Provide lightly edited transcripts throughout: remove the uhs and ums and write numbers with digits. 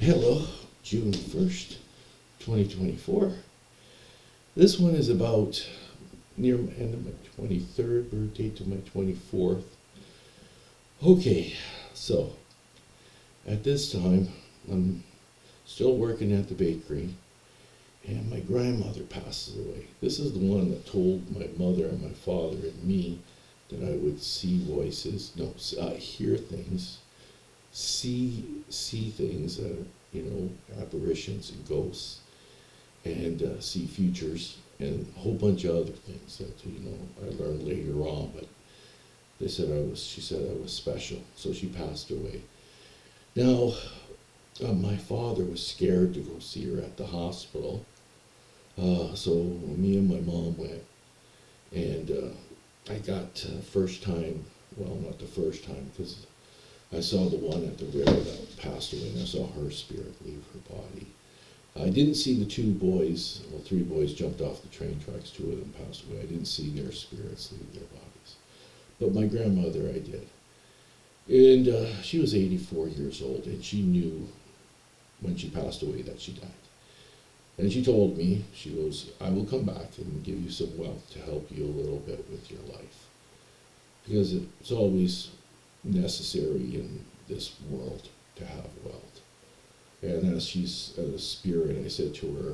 Hello, June 1st, 2024. This one is about near the end of my 23rd birthday to my 24th. Okay, so at this time, I'm still working at the bakery, and my grandmother passes away. This is the one that told my mother and my father and me that I would see voices, no, hear things, see things that are, apparitions and ghosts, and see futures, and a whole bunch of other things that I learned later on. But she said I was special, so she passed away. Now, my father was scared to go see her at the hospital, so me and my mom went, and I got first time, well, not the first time, because I saw the one at the river that passed away, and I saw her spirit leave her body. I didn't see the two boys, well, three boys jumped off the train tracks, two of them passed away. I didn't see their spirits leave their bodies. But my grandmother, I did. And she was 84 years old, and she knew when she passed away that she died. And she told me, she goes, I will come back and give you some wealth to help you a little bit with your life. Because it's always necessary in this world to have wealth. And as she's a spirit, I said to her,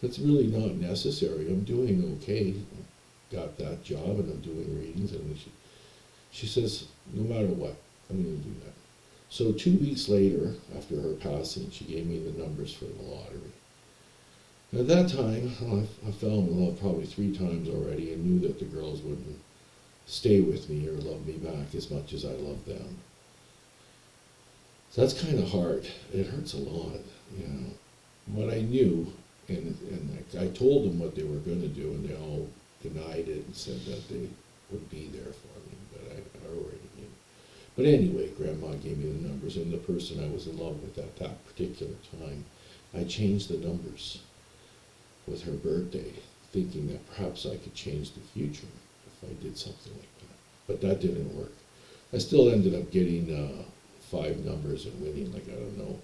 that's really not necessary. I'm doing okay. Got that job and I'm doing readings. And she says, no matter what, I'm going to do that. So 2 weeks later, after her passing, she gave me the numbers for the lottery. At that time, I fell in love probably 3 times already and knew that the girls wouldn't stay with me or love me back as much as I loved them. So that's kind of hard. It hurts a lot, But I knew, and I told them what they were going to do, and they all denied it and said that they would be there for me, but I already knew. But anyway, Grandma gave me the numbers, and the person I was in love with at that particular time, I changed the numbers with her birthday, thinking that perhaps I could change the future if I did something like that. But that didn't work. I still ended up getting 5 numbers and winning, like, I don't know,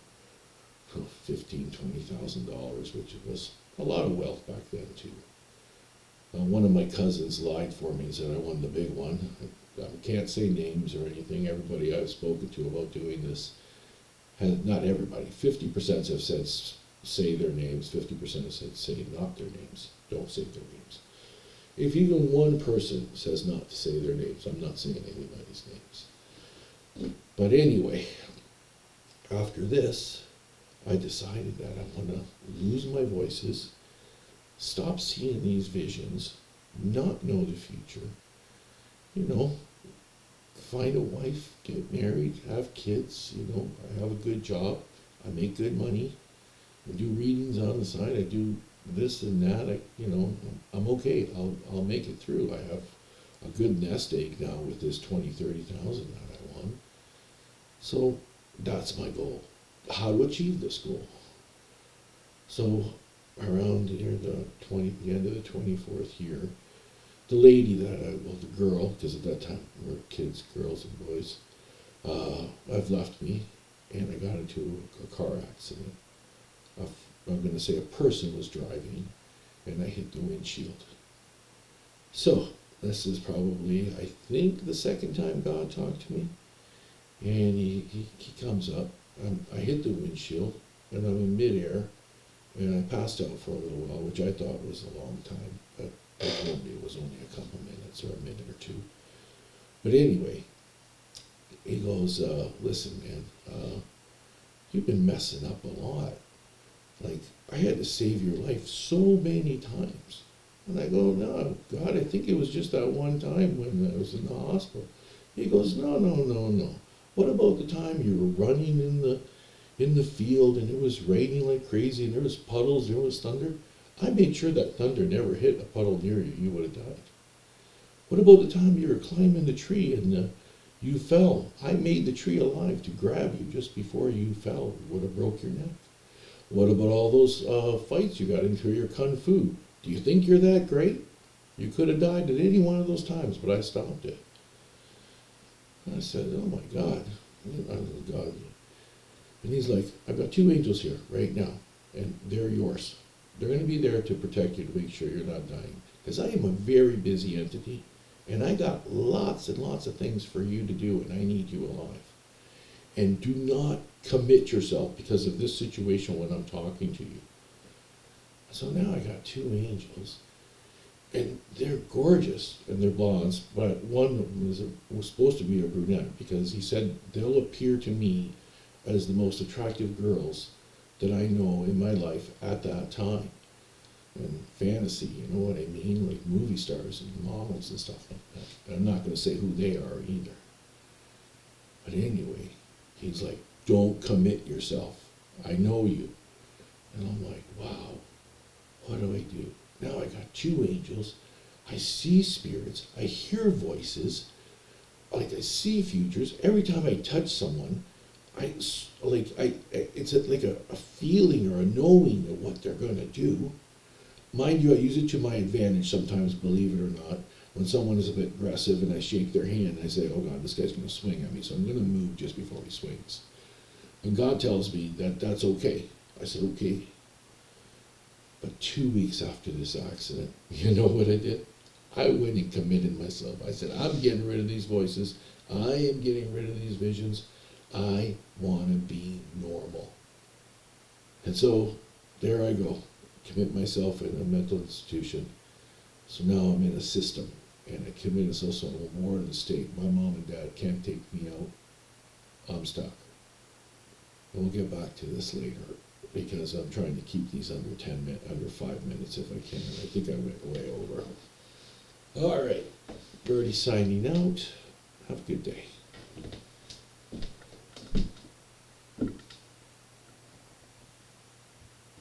$15,000, $20,000, which was a lot of wealth back then too. One of my cousins lied for me and said I won the big one. I can't say names or anything. Everybody I've spoken to about doing this, not everybody, 50% have said say their names, 50% have said say not their names, don't say their names. If even one person says not to say their names, I'm not saying anybody's names. But anyway, after this, I decided that I want to lose my voices, stop seeing these visions, not know the future, find a wife, get married, have kids, I have a good job, I make good money, I do readings on the side, I do this and that, I'm okay, I'll make it through. I have a good nest egg now with this 20,000-30,000 that I won. So that's my goal, how to achieve this goal. So around near the end of the 24th year, the lady the girl, because at that time we were kids, girls and boys, have left me, and I got into a car accident. I'm going to say a person was driving, and I hit the windshield. So this is probably, I think, the second time God talked to me. And he comes up, I hit the windshield, and I'm in midair, and I passed out for a little while, which I thought was a long time, but they told me it was only a couple minutes or a minute or two. But anyway, he goes, listen, man, you've been messing up a lot. Like, I had to save your life so many times. And I go, no, God, I think it was just that one time when I was in the hospital. He goes, no. What about the time you were running in the field and it was raining like crazy and there was puddles, there was thunder? I made sure that thunder never hit a puddle near you. You would have died. What about the time you were climbing the tree and you fell? I made the tree alive to grab you just before you fell. It would have broke your neck. What about all those fights you got into your kung fu? Do you think you're that great? You could have died at any one of those times, but I stopped it. I said, oh my God. God. And he's like, I've got two angels here right now, and they're yours. They're going to be there to protect you, to make sure you're not dying. Because I am a very busy entity, and I got lots and lots of things for you to do, and I need you alive. And do not commit yourself because of this situation when I'm talking to you. So now I got two angels, and they're gorgeous, and they're blondes, but one was supposed to be a brunette, because he said they'll appear to me as the most attractive girls that I know in my life at that time. And fantasy, you know what I mean? Like movie stars and models and stuff like that. And I'm not going to say who they are either. But anyway, he's like, don't commit yourself. I know you. And I'm like, wow, what do I do? Now I got two angels. I see spirits. I hear voices. Like I see futures. Every time I touch someone, it's like a feeling or a knowing of what they're going to do. Mind you, I use it to my advantage sometimes, believe it or not. When someone is a bit aggressive and I shake their hand, I say, oh God, this guy's going to swing at me, so I'm going to move just before he swings. And God tells me that that's okay. I said, okay. But 2 weeks after this accident, you know what I did? I went and committed myself. I said, I'm getting rid of these voices. I am getting rid of these visions. I want to be normal. And so there I go. Commit myself in a mental institution. So now I'm in a system, and I commit myself, so I'm more in the state. My mom and dad can't take me out. I'm stuck. And we'll get back to this later, because I'm trying to keep these under 5 minutes if I can. I think I went way over. All right, Birdy signing out. Have a good day.